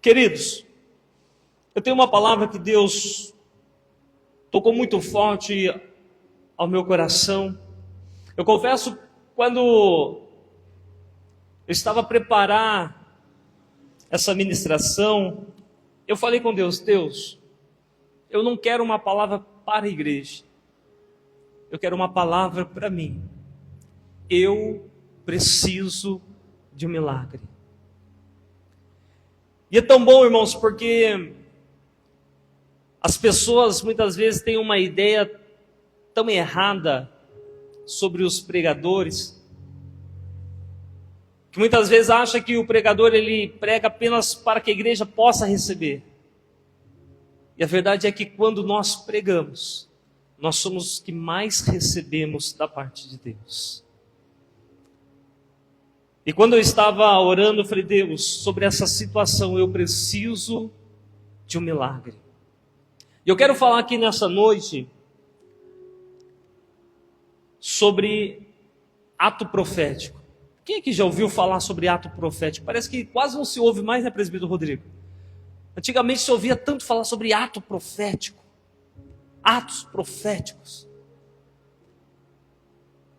Queridos, eu tenho uma palavra que Deus tocou muito forte ao meu coração. Eu confesso, quando eu estava a preparar essa ministração, eu falei com Deus: Deus, eu não quero uma palavra para a igreja, eu quero uma palavra para mim. Eu preciso de um milagre. E é tão bom, irmãos, porque as pessoas muitas vezes têm uma ideia tão errada sobre os pregadores, que muitas vezes acha que o pregador ele prega apenas para que a igreja possa receber. E a verdade é que quando nós pregamos, nós somos os que mais recebemos da parte de Deus. E quando eu estava orando, eu falei: Deus, sobre essa situação eu preciso de um milagre. E eu quero falar aqui nessa noite sobre ato profético. Quem aqui já ouviu falar sobre ato profético? Parece que quase não se ouve mais, né, presbítero Rodrigo? Antigamente se ouvia tanto falar sobre ato profético, atos proféticos.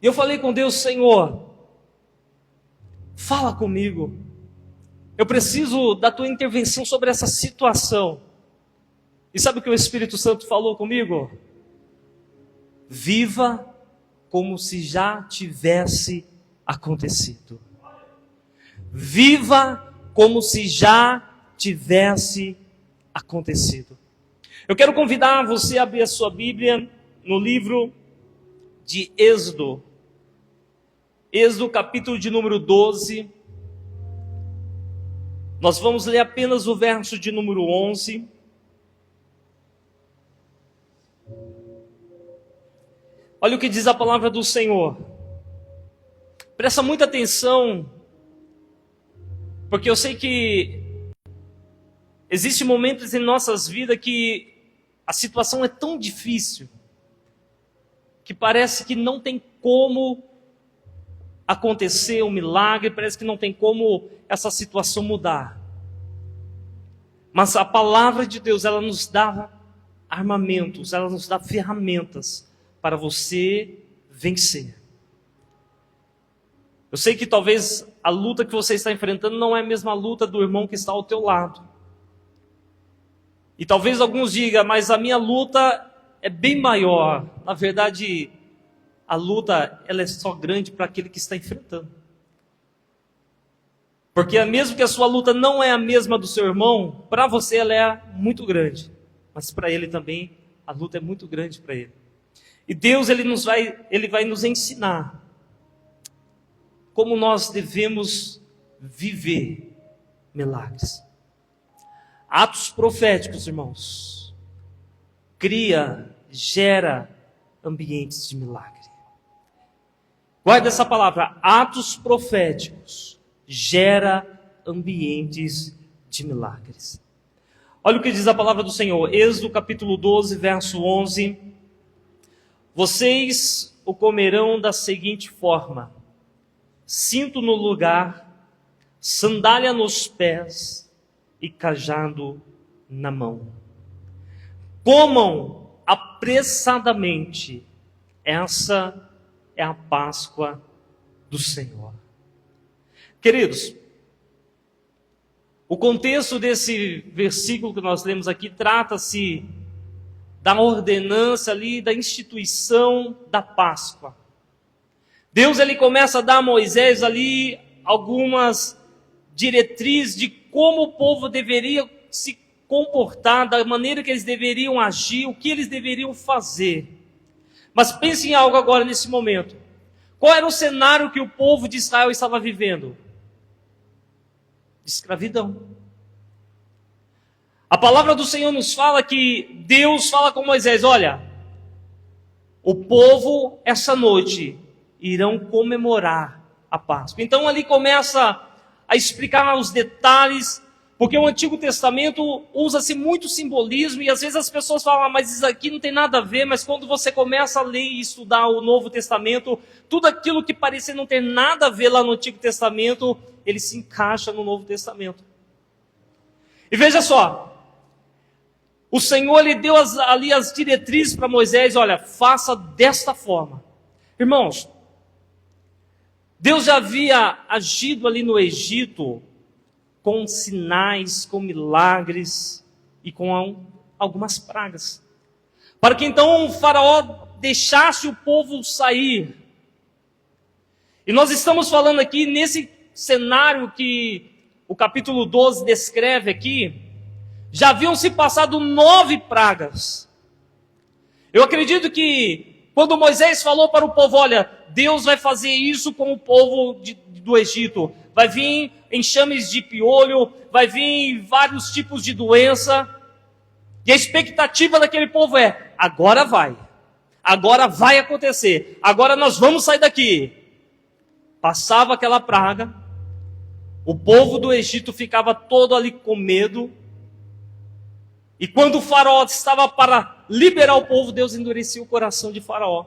E eu falei com Deus: Senhor, fala comigo. Eu preciso da tua intervenção sobre essa situação. E sabe o que o Espírito Santo falou comigo? Viva como se já tivesse acontecido. Viva como se já tivesse acontecido. Eu quero convidar você a abrir a sua Bíblia no livro de Êxodo. Êxodo, capítulo de número 12. Nós vamos ler apenas o verso de número 11. Olha o que diz a palavra do Senhor. Presta muita atenção, porque eu sei que existem momentos em nossas vidas que a situação é tão difícil, que parece que não tem como acontecer um milagre, parece que não tem como essa situação mudar. Mas a palavra de Deus, ela nos dá armamentos, ela nos dá ferramentas para você vencer. Eu sei que talvez a luta que você está enfrentando não é a mesma luta do irmão que está ao teu lado. E talvez alguns digam: mas a minha luta é bem maior. Na verdade, a luta ela é só grande para aquele que está enfrentando. Porque mesmo que a sua luta não é a mesma do seu irmão, para você ela é muito grande. Mas para ele também, a luta é muito grande para ele. E Deus ele vai nos ensinar como nós devemos viver milagres. Atos proféticos, irmãos, gera ambientes de milagre. Guarda essa palavra: atos proféticos gera ambientes de milagres. Olha o que diz a palavra do Senhor, Êxodo capítulo 12, verso 11. Vocês o comerão da seguinte forma: cinto no lugar, sandália nos pés e cajado na mão. Comam apressadamente, essa é a Páscoa do Senhor. Queridos, o contexto desse versículo que nós lemos aqui trata-se da ordenança ali, da instituição da Páscoa. Deus ele começa a dar a Moisés ali algumas diretrizes de como o povo deveria se comportar, da maneira que eles deveriam agir, o que eles deveriam fazer. Mas pense em algo agora nesse momento. Qual era o cenário que o povo de Israel estava vivendo? De escravidão. A palavra do Senhor nos fala que Deus fala com Moisés: olha, o povo essa noite irão comemorar a Páscoa. Então ali começa a explicar os detalhes, porque o Antigo Testamento usa-se muito simbolismo, e às vezes as pessoas falam: mas isso aqui não tem nada a ver. Mas quando você começa a ler e estudar o Novo Testamento, tudo aquilo que parecia não ter nada a ver lá no Antigo Testamento, ele se encaixa no Novo Testamento. E veja só, o Senhor lhe deu ali as diretrizes para Moisés, olha, faça desta forma. Irmãos, Deus já havia agido ali no Egito com sinais, com milagres e com algumas pragas. Para que então o faraó deixasse o povo sair. E nós estamos falando aqui nesse cenário que o capítulo 12 descreve aqui, já haviam se passado 9 pragas. Eu acredito que quando Moisés falou para o povo, olha, Deus vai fazer isso com o povo do Egito. Vai vir enxames de piolho, vai vir vários tipos de doença. E a expectativa daquele povo é, agora vai acontecer, agora nós vamos sair daqui. Passava aquela praga, o povo do Egito ficava todo ali com medo, e quando o faraó estava para liberar o povo, Deus endurecia o coração de faraó.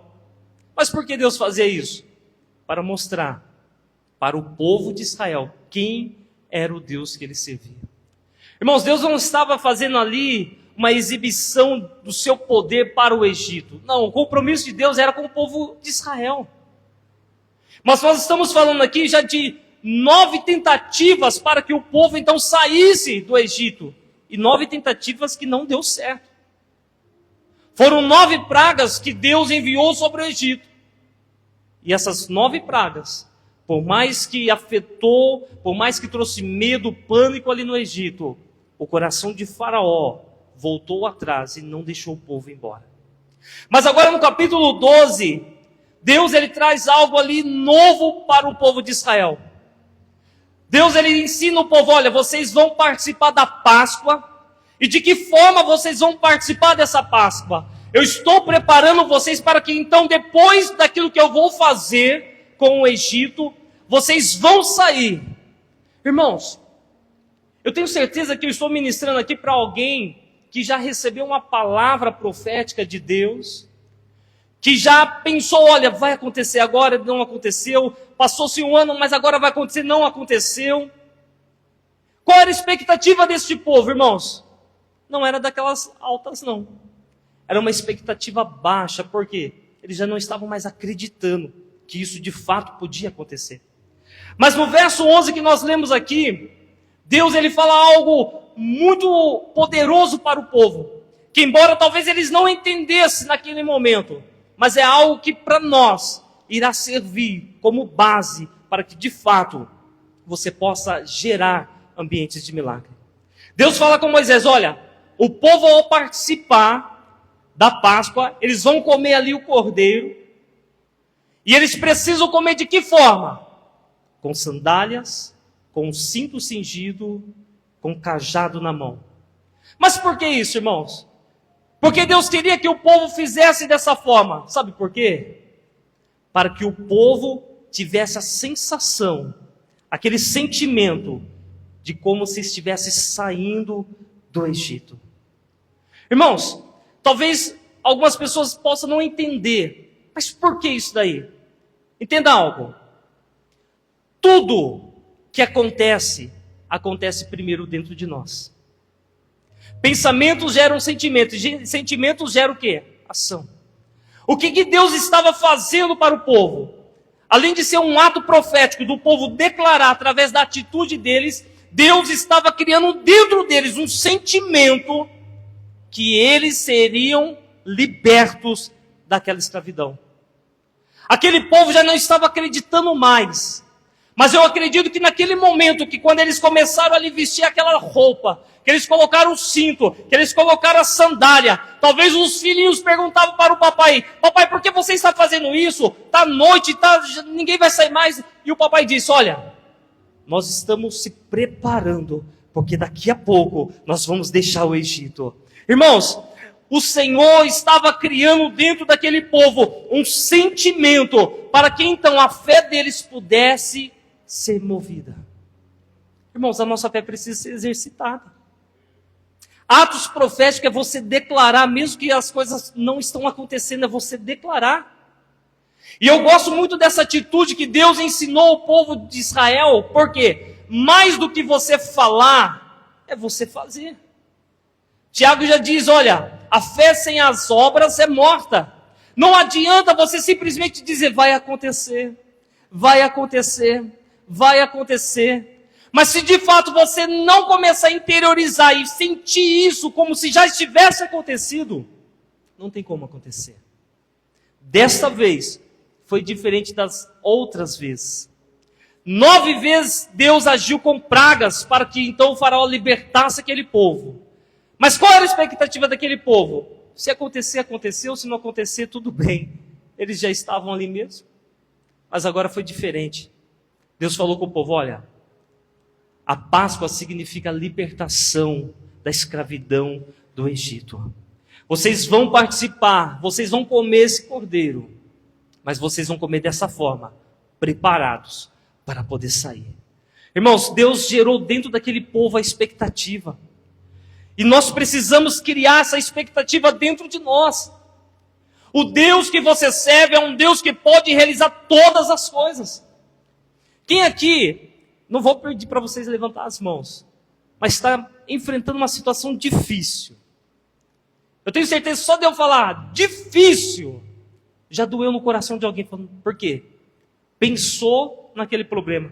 Mas por que Deus fazia isso? Para mostrar para o povo de Israel quem era o Deus que ele servia. Irmãos, Deus não estava fazendo ali uma exibição do seu poder para o Egito. Não, o compromisso de Deus era com o povo de Israel. Mas nós estamos falando aqui já de 9 tentativas para que o povo então saísse do Egito. E 9 tentativas que não deu certo. Foram 9 pragas que Deus enviou sobre o Egito. E essas 9 pragas, por mais que afetou, por mais que trouxe medo, pânico ali no Egito, o coração de Faraó voltou atrás e não deixou o povo embora. Mas agora no capítulo 12, Deus ele traz algo ali novo para o povo de Israel. Deus ele ensina o povo, olha, vocês vão participar da Páscoa. E de que forma vocês vão participar dessa Páscoa? Eu estou preparando vocês para que então, depois daquilo que eu vou fazer com o Egito, vocês vão sair. Irmãos, eu tenho certeza que eu estou ministrando aqui para alguém que já recebeu uma palavra profética de Deus, que já pensou, olha, vai acontecer agora, não aconteceu, passou-se um ano, mas agora vai acontecer, não aconteceu. Qual era a expectativa deste povo, irmãos? Não era daquelas altas, não. Era uma expectativa baixa, porque eles já não estavam mais acreditando que isso de fato podia acontecer. Mas no verso 11 que nós lemos aqui, Deus ele fala algo muito poderoso para o povo, que embora talvez eles não entendessem naquele momento, mas é algo que para nós irá servir como base para que de fato você possa gerar ambientes de milagre. Deus fala com Moisés, olha, o povo ao participar da Páscoa, eles vão comer ali o cordeiro, e eles precisam comer de que forma? Com sandálias, com um cinto cingido, com um cajado na mão. Mas por que isso, irmãos? Porque Deus queria que o povo fizesse dessa forma. Sabe por quê? Para que o povo tivesse a sensação, aquele sentimento de como se estivesse saindo do Egito. Irmãos, talvez algumas pessoas possam não entender, mas por que isso daí? Entenda algo. Tudo que acontece, acontece primeiro dentro de nós. Pensamentos geram sentimentos. Sentimentos geram o quê? Ação. O que Deus estava fazendo para o povo? Além de ser um ato profético do povo declarar através da atitude deles, Deus estava criando dentro deles um sentimento que eles seriam libertos daquela escravidão. Aquele povo já não estava acreditando mais. Mas eu acredito que naquele momento, que quando eles começaram a vestir aquela roupa, que eles colocaram o cinto, que eles colocaram a sandália, talvez os filhinhos perguntavam para o papai, papai, por que você está fazendo isso? Está noite, ninguém vai sair mais. E o papai disse, olha, nós estamos se preparando, porque daqui a pouco nós vamos deixar o Egito. Irmãos, o Senhor estava criando dentro daquele povo um sentimento, para que então a fé deles pudesse ser movida. Irmãos, a nossa fé precisa ser exercitada. Atos proféticos é você declarar, mesmo que as coisas não estão acontecendo, é você declarar. E eu gosto muito dessa atitude que Deus ensinou ao povo de Israel, porque mais do que você falar, é você fazer. Tiago já diz, olha, a fé sem as obras é morta. Não adianta você simplesmente dizer, vai acontecer, vai acontecer, vai acontecer. Mas se de fato você não começar a interiorizar e sentir isso como se já estivesse acontecido, não tem como acontecer. Desta vez, foi diferente das outras vezes. 9 vezes Deus agiu com pragas para que então o faraó libertasse aquele povo. Mas qual era a expectativa daquele povo? Se acontecer, aconteceu. Se não acontecer, tudo bem. Eles já estavam ali mesmo. Mas agora foi diferente. Deus falou com o povo, olha, a Páscoa significa a libertação da escravidão do Egito. Vocês vão participar, vocês vão comer esse cordeiro, mas vocês vão comer dessa forma, preparados para poder sair. Irmãos, Deus gerou dentro daquele povo a expectativa. E nós precisamos criar essa expectativa dentro de nós. O Deus que você serve é um Deus que pode realizar todas as coisas. Quem aqui, não vou pedir para vocês levantar as mãos, mas está enfrentando uma situação difícil. Eu tenho certeza, só de eu falar difícil, já doeu no coração de alguém. Falando, por quê? Pensou naquele problema.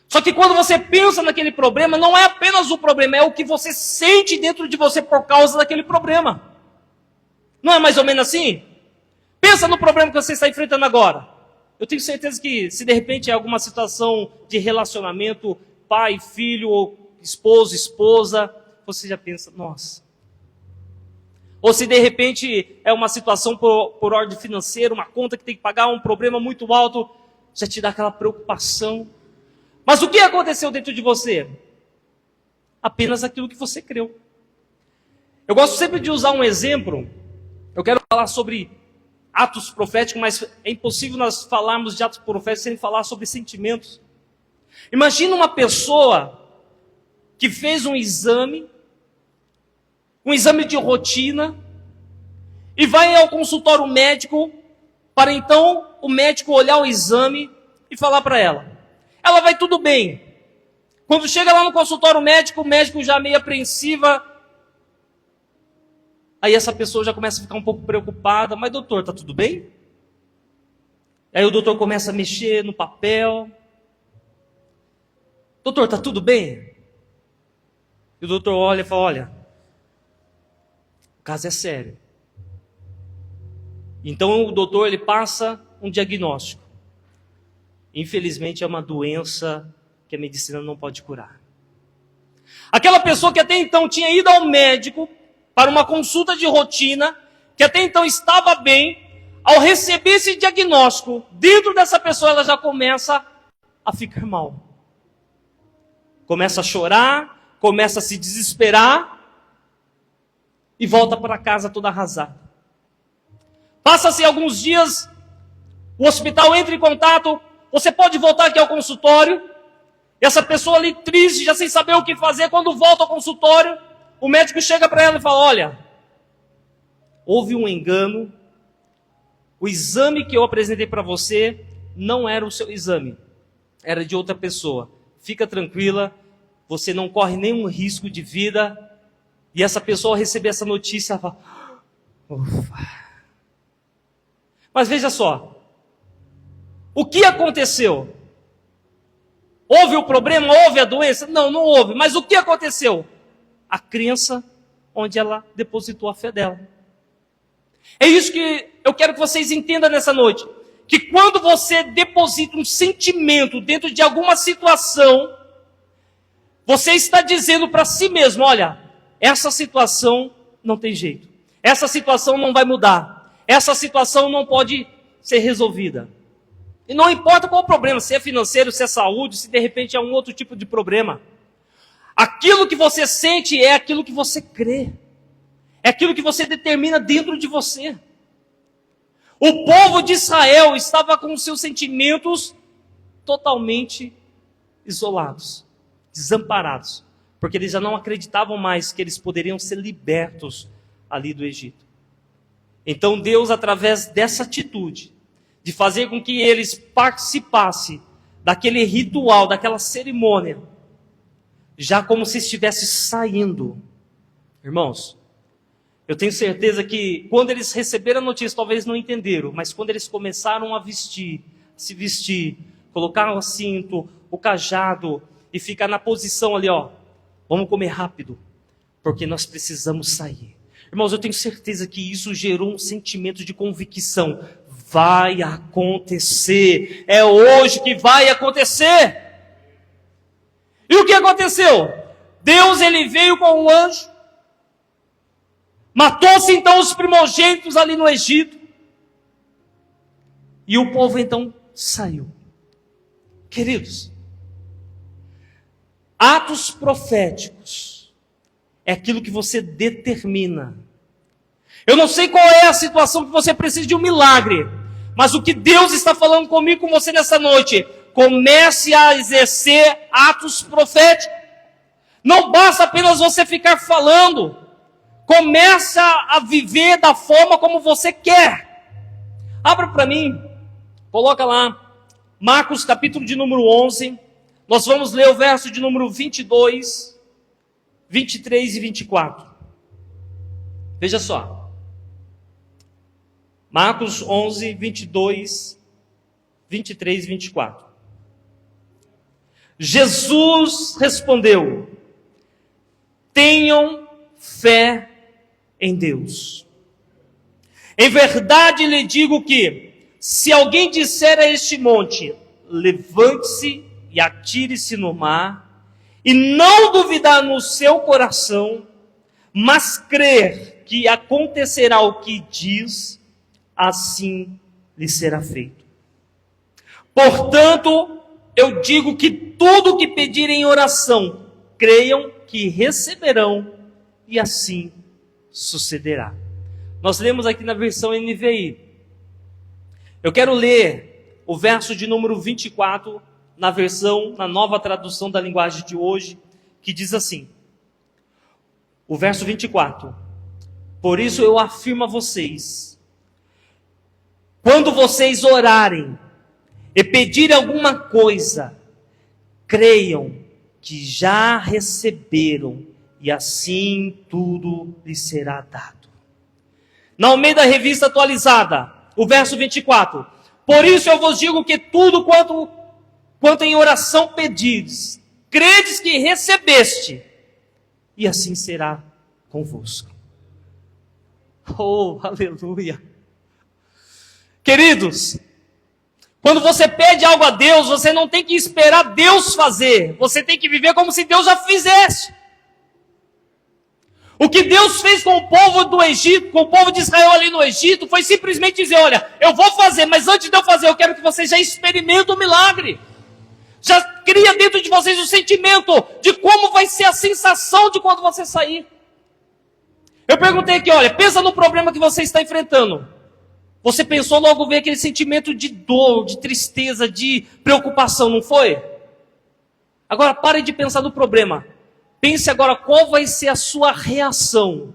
Só que quando você pensa naquele problema, não é apenas o problema, é o que você sente dentro de você por causa daquele problema. Não é mais ou menos assim? Pensa no problema que você está enfrentando agora. Eu tenho certeza que se de repente é alguma situação de relacionamento, pai, filho, ou esposo, esposa, você já pensa, nossa. Ou se de repente é uma situação por ordem financeira, uma conta que tem que pagar, um problema muito alto, já te dá aquela preocupação. Mas o que aconteceu dentro de você? Apenas aquilo que você creu. Eu gosto sempre de usar um exemplo. Eu quero falar sobre atos proféticos, mas é impossível nós falarmos de atos proféticos sem falar sobre sentimentos. Imagina uma pessoa que fez um exame de rotina, e vai ao consultório médico, para então o médico olhar o exame e falar para ela. Ela vai tudo bem. Quando chega lá no consultório médico, o médico já meio apreensiva. Aí essa pessoa já começa a ficar um pouco preocupada. Mas doutor, tá tudo bem? Aí o doutor começa a mexer no papel. Doutor, tá tudo bem? E o doutor olha e fala, olha, o caso é sério. Então o doutor ele passa um diagnóstico. Infelizmente é uma doença que a medicina não pode curar. Aquela pessoa que até então tinha ido ao médico para uma consulta de rotina, que até então estava bem, ao receber esse diagnóstico, dentro dessa pessoa ela já começa a ficar mal. Começa a chorar, começa a se desesperar e volta para casa toda arrasada. Passa-se alguns dias, o hospital entra em contato, você pode voltar aqui ao consultório. E essa pessoa ali triste, já sem saber o que fazer, quando volta ao consultório, o médico chega para ela e fala, olha, houve um engano, o exame que eu apresentei para você não era o seu exame, era de outra pessoa. Fica tranquila, você não corre nenhum risco de vida. E essa pessoa ao receber essa notícia, ela fala, ufa. Mas veja só, o que aconteceu? Houve o problema? Houve a doença? Não, não houve. Mas o que aconteceu? A crença onde ela depositou a fé dela. É isso que eu quero que vocês entendam nessa noite. Que quando você deposita um sentimento dentro de alguma situação, você está dizendo para si mesmo, olha, essa situação não tem jeito. Essa situação não vai mudar. Essa situação não pode ser resolvida. E não importa qual o problema, se é financeiro, se é saúde, se de repente é um outro tipo de problema. Aquilo que você sente é aquilo que você crê. É aquilo que você determina dentro de você. O povo de Israel estava com seus sentimentos totalmente isolados, desamparados, porque eles já não acreditavam mais que eles poderiam ser libertos ali do Egito. Então Deus, através dessa atitude, de fazer com que eles participassem daquele ritual, daquela cerimônia, já como se estivesse saindo. Irmãos, eu tenho certeza que quando eles receberam a notícia, talvez não entenderam, mas quando eles começaram a se vestir, colocar o cinto, o cajado e ficar na posição ali, ó, vamos comer rápido, porque nós precisamos sair. Irmãos, eu tenho certeza que isso gerou um sentimento de convicção. Vai acontecer, é hoje que vai acontecer. E o que aconteceu? Deus, ele veio com um anjo, matou-se então os primogênitos ali no Egito, e o povo então saiu. Queridos, atos proféticos é aquilo que você determina. Eu não sei qual é a situação que você precisa de um milagre, mas o que Deus está falando comigo, com você nessa noite, comece a exercer atos proféticos. Não basta apenas você ficar falando. Comece a viver da forma como você quer. Abra para mim, coloca lá, Marcos capítulo de número 11. Nós vamos ler o verso de número 22, 23 e 24. Veja só. Marcos 11, 22, 23 e 24. Jesus respondeu: tenham fé em Deus. Em verdade lhe digo que, se alguém disser a este monte, levante-se e atire-se no mar, e não duvidar no seu coração, mas crer que acontecerá o que diz, assim lhe será feito. Portanto, eu digo que tudo o que pedirem em oração, creiam que receberão, e assim sucederá. Nós lemos aqui na versão NVI. Eu quero ler o verso de número 24, na nova tradução da linguagem de hoje, que diz assim, o verso 24: por isso eu afirmo a vocês, quando vocês orarem e pedirem alguma coisa, creiam que já receberam, e assim tudo lhes será dado. Na Almeida Revista Atualizada, o verso 24: por isso eu vos digo que tudo quanto em oração pedires, credes que recebeste, e assim será convosco. Oh, aleluia! Queridos, quando você pede algo a Deus, você não tem que esperar Deus fazer, você tem que viver como se Deus já fizesse. O que Deus fez com o povo do Egito, com o povo de Israel ali no Egito, foi simplesmente dizer: olha, eu vou fazer, mas antes de eu fazer, eu quero que vocês já experimentem o milagre. Já cria dentro de vocês o sentimento de como vai ser a sensação de quando você sair. Eu perguntei aqui, olha, pensa no problema que você está enfrentando. Você pensou logo ver aquele sentimento de dor, de tristeza, de preocupação, não foi? Agora pare de pensar no problema. Pense agora qual vai ser a sua reação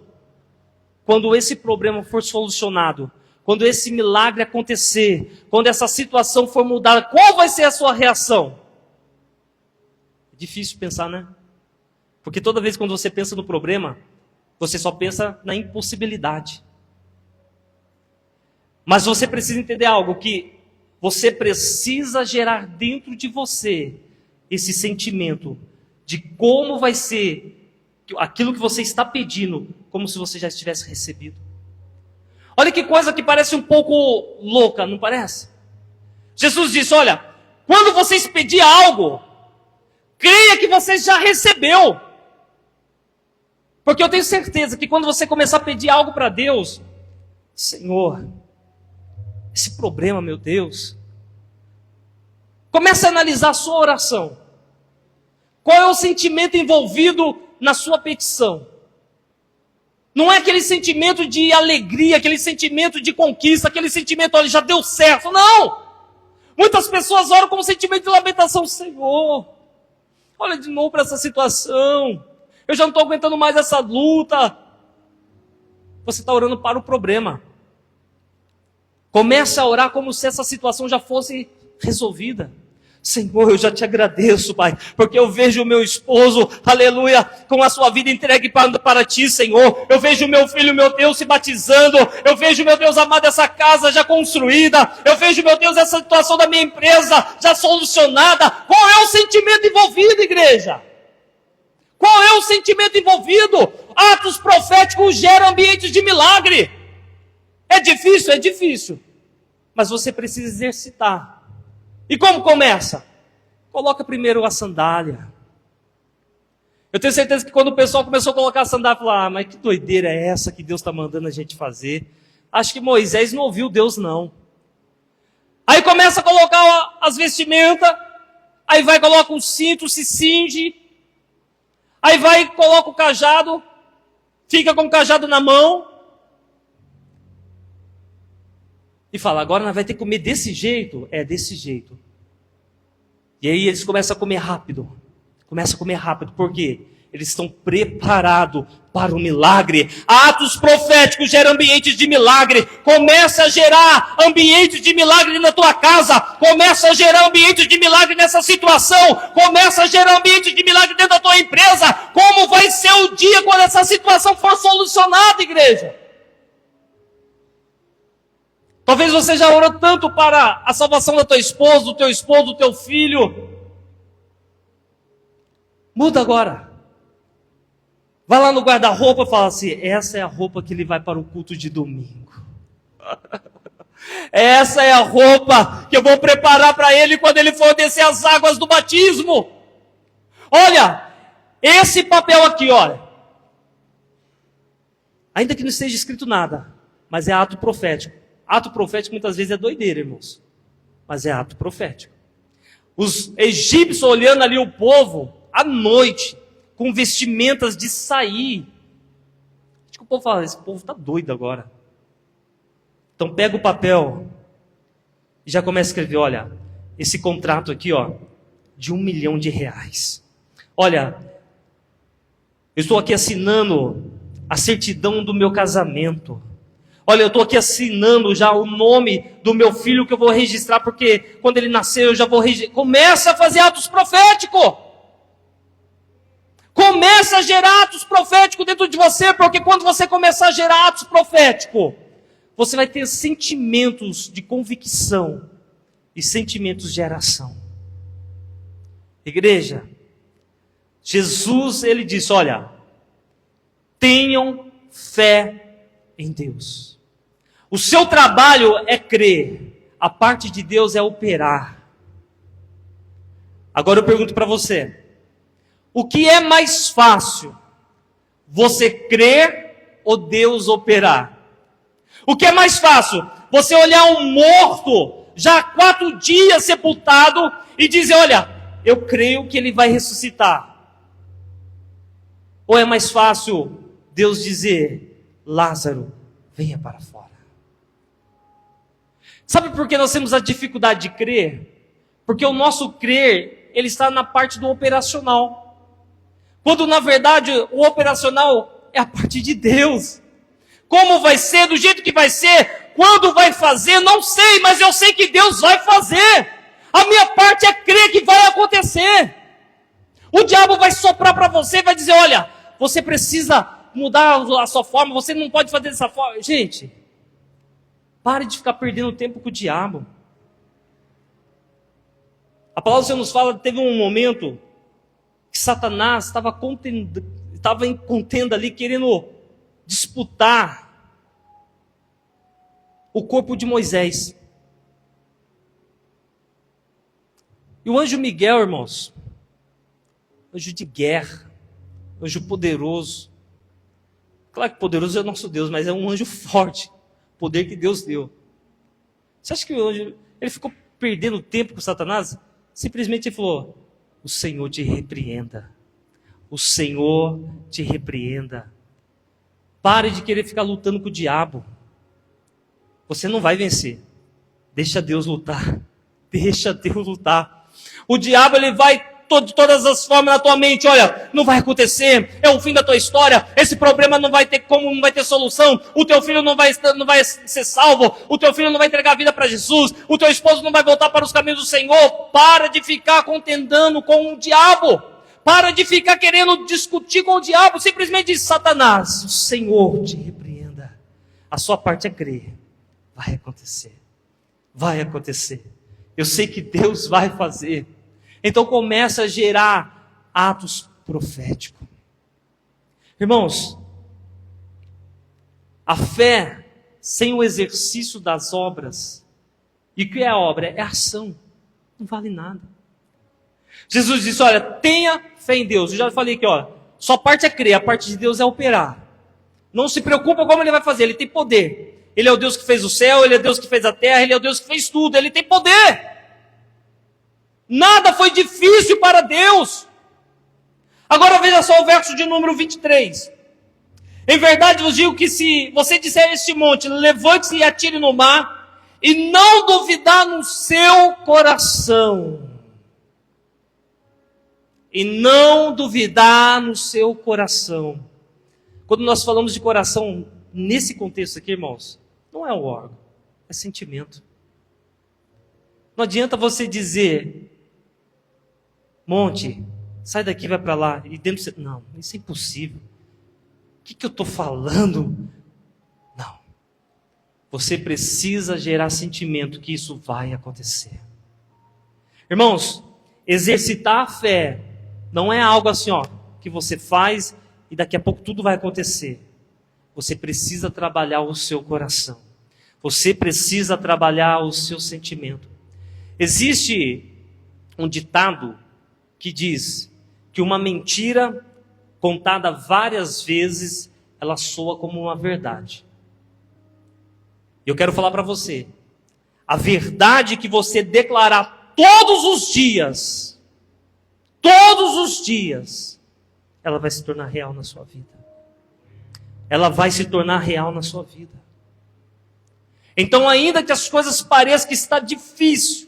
quando esse problema for solucionado, quando esse milagre acontecer, quando essa situação for mudada. Qual vai ser a sua reação? É difícil pensar, né? Porque toda vez quando você pensa no problema, você só pensa na impossibilidade. Mas você precisa entender algo, que você precisa gerar dentro de você esse sentimento de como vai ser aquilo que você está pedindo, como se você já estivesse recebido. Olha que coisa que parece um pouco louca, não parece? Jesus disse: olha, quando vocês pedirem algo, creia que você já recebeu. Porque eu tenho certeza que quando você começar a pedir algo para Deus, Senhor, esse problema, meu Deus, comece a analisar a sua oração. Qual é o sentimento envolvido na sua petição? Não é aquele sentimento de alegria, aquele sentimento de conquista, aquele sentimento, olha, já deu certo. Não! Muitas pessoas oram com um sentimento de lamentação. Senhor, olha de novo para essa situação. Eu já não estou aguentando mais essa luta. Você está orando para o problema. Comece a orar como se essa situação já fosse resolvida. Senhor, eu já te agradeço, Pai, porque eu vejo o meu esposo, aleluia, com a sua vida entregue para ti, Senhor. Eu vejo o meu filho, meu Deus, se batizando. Eu vejo, meu Deus amado, essa casa já construída. Eu vejo, meu Deus, essa situação da minha empresa já solucionada. Qual é o sentimento envolvido, igreja? Qual é o sentimento envolvido? Atos proféticos geram ambientes de milagre. É difícil? É difícil. Mas você precisa exercitar. E como começa? Coloca primeiro a sandália. Eu tenho certeza que quando o pessoal começou a colocar a sandália, falou, mas que doideira é essa que Deus está mandando a gente fazer? Acho que Moisés não ouviu Deus, não. Aí começa a colocar as vestimentas, aí vai, coloca um cinto, se cinge, aí vai e coloca o cajado, fica com o cajado na mão, e fala, agora nós vamos ter que comer desse jeito? É, desse jeito. E aí eles começam a comer rápido. Por quê? Eles estão preparados para o milagre. Atos proféticos geram ambientes de milagre. Começa a gerar ambientes de milagre na tua casa. Começa a gerar ambientes de milagre nessa situação. Começa a gerar ambientes de milagre dentro da tua empresa. Como vai ser o dia quando essa situação for solucionada, igreja? Talvez você já orou tanto para a salvação da tua esposa, do teu esposo, do teu filho. Muda agora. Vai lá no guarda-roupa e fala assim, essa é a roupa que ele vai para o culto de domingo. Essa é a roupa que eu vou preparar para ele quando ele for descer as águas do batismo. Olha, esse papel aqui, olha. Ainda que não esteja escrito nada, mas é ato profético. Ato profético muitas vezes é doideira, irmãos. Mas é ato profético. Os egípcios olhando ali o povo, à noite, com vestimentas de sair. Acho que o povo fala, esse povo está doido agora. Então pega o papel e já começa a escrever, olha, esse contrato aqui, ó, de R$1 milhão. Olha, eu estou aqui assinando a certidão do meu casamento. Olha, eu estou aqui assinando já o nome do meu filho que eu vou registrar, porque quando ele nascer eu já vou registrar. Começa a fazer atos proféticos. Começa a gerar atos proféticos dentro de você, porque quando você começar a gerar atos proféticos, você vai ter sentimentos de convicção e sentimentos de oração. Igreja, Jesus, ele disse, olha, tenham fé em Deus. O seu trabalho é crer, a parte de Deus é operar. Agora eu pergunto para você, o que é mais fácil? Você crer ou Deus operar? O que é mais fácil? Você olhar um morto, já há 4 dias sepultado, e dizer, olha, eu creio que ele vai ressuscitar. Ou é mais fácil Deus dizer, Lázaro, venha para fora. Sabe por que nós temos a dificuldade de crer? Porque o nosso crer, ele está na parte do operacional. Quando na verdade o operacional é a parte de Deus. Como vai ser, do jeito que vai ser, quando vai fazer, não sei, mas eu sei que Deus vai fazer. A minha parte é crer que vai acontecer. O diabo vai soprar para você e vai dizer, olha, você precisa mudar a sua forma, você não pode fazer dessa forma. Gente, pare de ficar perdendo tempo com o diabo. A palavra do Senhor nos fala que teve um momento que Satanás estava em contenda ali, querendo disputar o corpo de Moisés. E o anjo Miguel, irmãos, anjo de guerra, anjo poderoso. Claro que poderoso é o nosso Deus, mas é um anjo forte, poder que Deus deu. Você acha que o anjo, ele ficou perdendo tempo com Satanás? Simplesmente ele falou, o Senhor te repreenda. O Senhor te repreenda. Pare de querer ficar lutando com o diabo. Você não vai vencer. Deixa Deus lutar. Deixa Deus lutar. O diabo, ele vai de todas as formas na tua mente, olha, não vai acontecer, é o fim da tua história, esse problema não vai ter como, não vai ter solução, o teu filho não vai ser salvo, o teu filho não vai entregar a vida para Jesus, o teu esposo não vai voltar para os caminhos do Senhor. Para de ficar contendendo com o diabo, para de ficar querendo discutir com o diabo, simplesmente diz: Satanás, o Senhor te repreenda, a sua parte é crer, vai acontecer, vai acontecer, eu sei que Deus vai fazer. Então começa a gerar atos proféticos. Irmãos, a fé sem o exercício das obras, e o que é a obra? É a ação, não vale nada. Jesus disse: olha, tenha fé em Deus. Eu já falei aqui, ó, sua parte é crer, a parte de Deus é operar. Não se preocupa como ele vai fazer, ele tem poder. Ele é o Deus que fez o céu, ele é o Deus que fez a terra, ele é o Deus que fez tudo, ele tem poder. Nada foi difícil para Deus. Agora veja só o verso de número 23. Em verdade vos digo que se você disser a este monte, levante-se e atire no mar, e não duvidar no seu coração. E não duvidar no seu coração. Quando nós falamos de coração, nesse contexto aqui, irmãos, não é o órgão, é sentimento. Não adianta você dizer: monte, sai daqui, vai para lá. E dentro do... Não, isso é impossível. O que eu estou falando? Não. Você precisa gerar sentimento que isso vai acontecer. Irmãos, exercitar a fé não é algo assim, ó, que você faz e daqui a pouco tudo vai acontecer. Você precisa trabalhar o seu coração. Você precisa trabalhar o seu sentimento. Existe um ditado que diz que uma mentira contada várias vezes, ela soa como uma verdade. Eu quero falar para você, a verdade que você declarar todos os dias, ela vai se tornar real na sua vida. Ela vai se tornar real na sua vida. Então, ainda que as coisas pareçam que está difícil,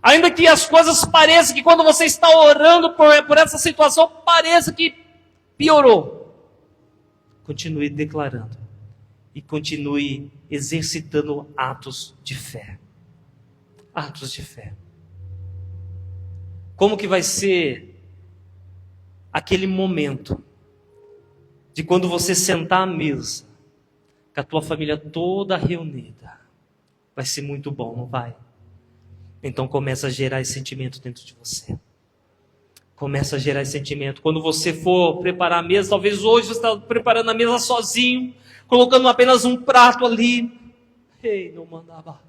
ainda que as coisas pareçam que quando você está orando por essa situação, pareça que piorou, continue declarando e continue exercitando atos de fé. Atos de fé. Como que vai ser aquele momento de quando você sentar à mesa, com a tua família toda reunida? Vai ser muito bom, não vai? Então começa a gerar esse sentimento dentro de você. Começa a gerar esse sentimento. Quando você for preparar a mesa, talvez hoje você está preparando a mesa sozinho, colocando apenas um prato ali. Ei, não mandava.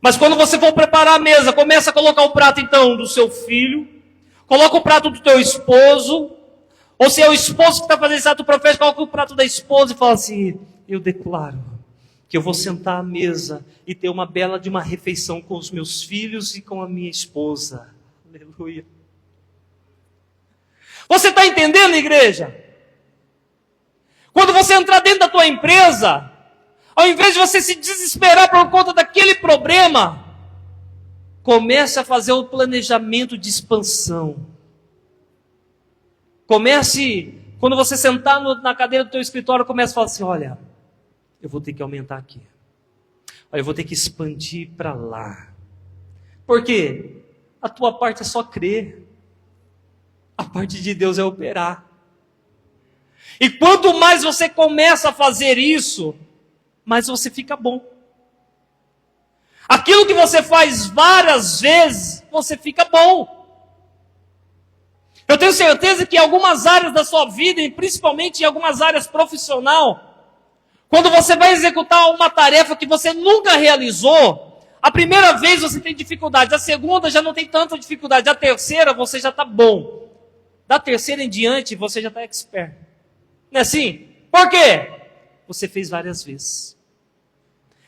Mas quando você for preparar a mesa, começa a colocar o prato então do seu filho, coloca o prato do teu esposo, ou se é o esposo que está fazendo esse ato profético, coloca o prato da esposa e fala assim: eu declaro que eu vou sentar à mesa e ter uma bela de uma refeição com os meus filhos e com a minha esposa. Aleluia. Você está entendendo, igreja? Quando você entrar dentro da tua empresa, ao invés de você se desesperar por conta daquele problema, comece a fazer o planejamento de expansão. Comece, quando você sentar na cadeira do teu escritório, comece a falar assim: olha, eu vou ter que aumentar aqui. Olha, eu vou ter que expandir para lá. Por quê? A tua parte é só crer. A parte de Deus é operar. E quanto mais você começa a fazer isso, mais você fica bom. Aquilo que você faz várias vezes, você fica bom. Eu tenho certeza que em algumas áreas da sua vida, e principalmente em algumas áreas profissionais, quando você vai executar uma tarefa que você nunca realizou, a primeira vez você tem dificuldade, a segunda já não tem tanta dificuldade, a terceira você já está bom. Da terceira em diante você já está expert. Não é assim? Por quê? Você fez várias vezes.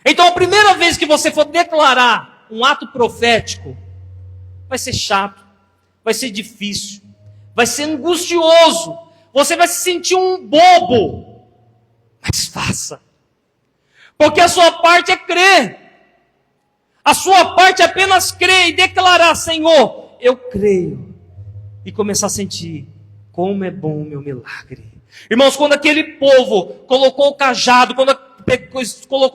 Então a primeira vez que você for declarar um ato profético, vai ser chato, vai ser difícil, vai ser angustioso, você vai se sentir um bobo, mas faça. Porque a sua parte é crer. A sua parte é apenas crer e declarar: Senhor, eu creio, e começar a sentir como é bom o meu milagre. Irmãos, quando aquele povo colocou o cajado,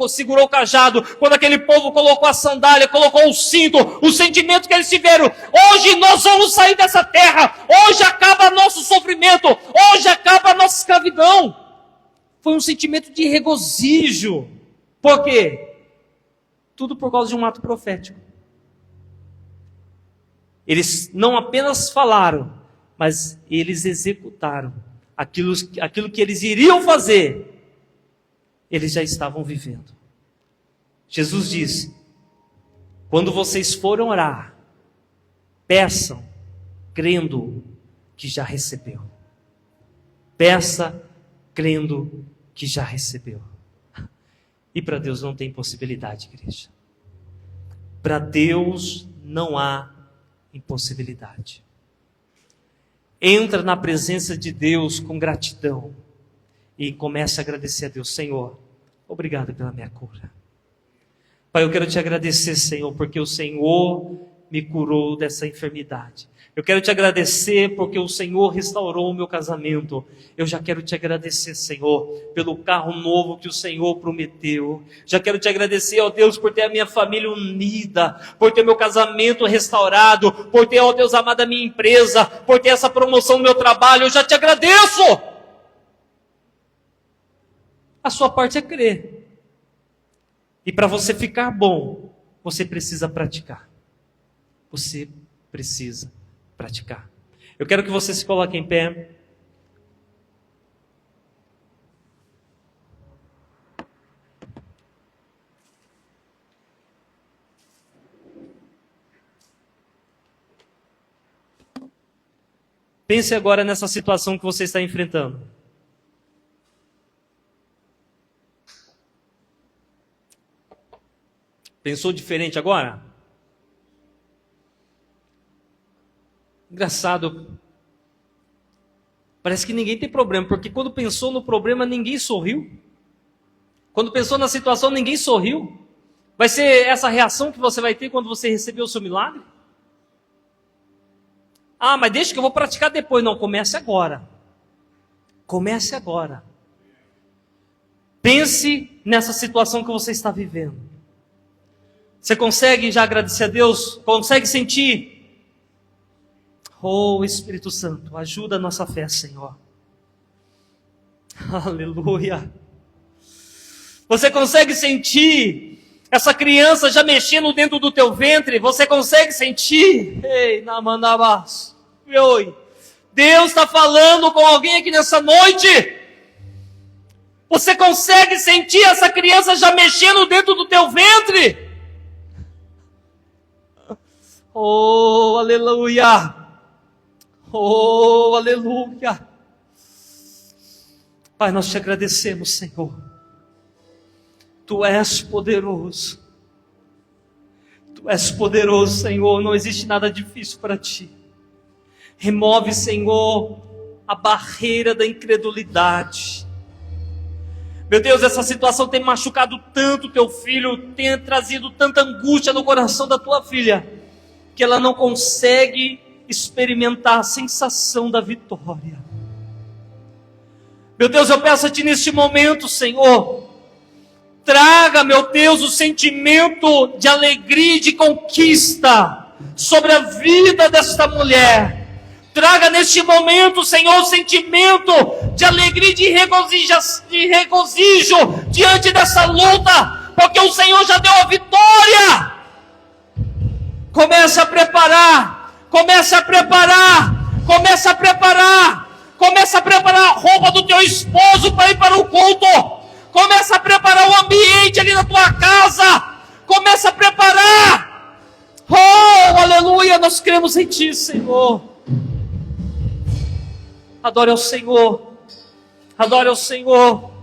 segurou o cajado, quando aquele povo colocou a sandália, colocou o cinto, o sentimento que eles tiveram: hoje nós vamos sair dessa terra, hoje acaba nosso sofrimento, hoje acaba a nossa escravidão. Foi um sentimento de regozijo. Por quê? Tudo por causa de um ato profético. Eles não apenas falaram, mas eles executaram aquilo que eles iriam fazer. Eles já estavam vivendo. Jesus disse: quando vocês forem orar, peçam, crendo que já recebeu. Peça, crendo que já recebeu. E para Deus não tem possibilidade, igreja. Para Deus não há impossibilidade. Entra na presença de Deus com gratidão e comece a agradecer a Deus. Senhor, obrigado pela minha cura. Pai, eu quero te agradecer, Senhor, porque o Senhor me curou dessa enfermidade. Eu quero te agradecer porque o Senhor restaurou o meu casamento. Eu já quero te agradecer, Senhor, pelo carro novo que o Senhor prometeu. Já quero te agradecer, ó Deus, por ter a minha família unida, por ter meu casamento restaurado, por ter, ó Deus amado, a minha empresa, por ter essa promoção no meu trabalho. Eu já te agradeço. A sua parte é crer. E para você ficar bom, você precisa praticar. Você precisa praticar. Eu quero que você se coloque em pé. Pense agora nessa situação que você está enfrentando. Pensou diferente agora? Engraçado. Parece que ninguém tem problema, porque quando pensou no problema, ninguém sorriu. Quando pensou na situação, ninguém sorriu. Vai ser essa reação que você vai ter quando você receber o seu milagre? Ah, mas deixa que eu vou praticar depois. Não, comece agora. Comece agora. Pense nessa situação que você está vivendo. Você consegue já agradecer a Deus? Consegue sentir? Oh, Espírito Santo, ajuda a nossa fé, Senhor. Aleluia. Você consegue sentir essa criança já mexendo dentro do teu ventre? Você consegue sentir? Ei, namandabas. Oi. Deus está falando com alguém aqui nessa noite. Você consegue sentir essa criança já mexendo dentro do teu ventre? Oh, aleluia. Oh, aleluia. Pai, nós te agradecemos, Senhor. Tu és poderoso. Tu és poderoso, Senhor. Não existe nada difícil para ti. Remove, Senhor, a barreira da incredulidade. Meu Deus, essa situação tem machucado tanto teu filho, tem trazido tanta angústia no coração da tua filha, que ela não consegue experimentar a sensação da vitória. Meu Deus, eu peço a Ti neste momento, Senhor, traga, meu Deus, o sentimento de alegria e de conquista sobre a vida desta mulher. Traga neste momento, Senhor, o sentimento de alegria e de regozijo diante dessa luta, porque o Senhor já deu a vitória. Comece a preparar, comece a preparar, comece a preparar, comece a preparar a roupa do teu esposo para ir para o culto, comece a preparar o ambiente ali na tua casa, comece a preparar. Oh, aleluia, nós cremos em Ti, Senhor. Adore ao Senhor, adore ao Senhor.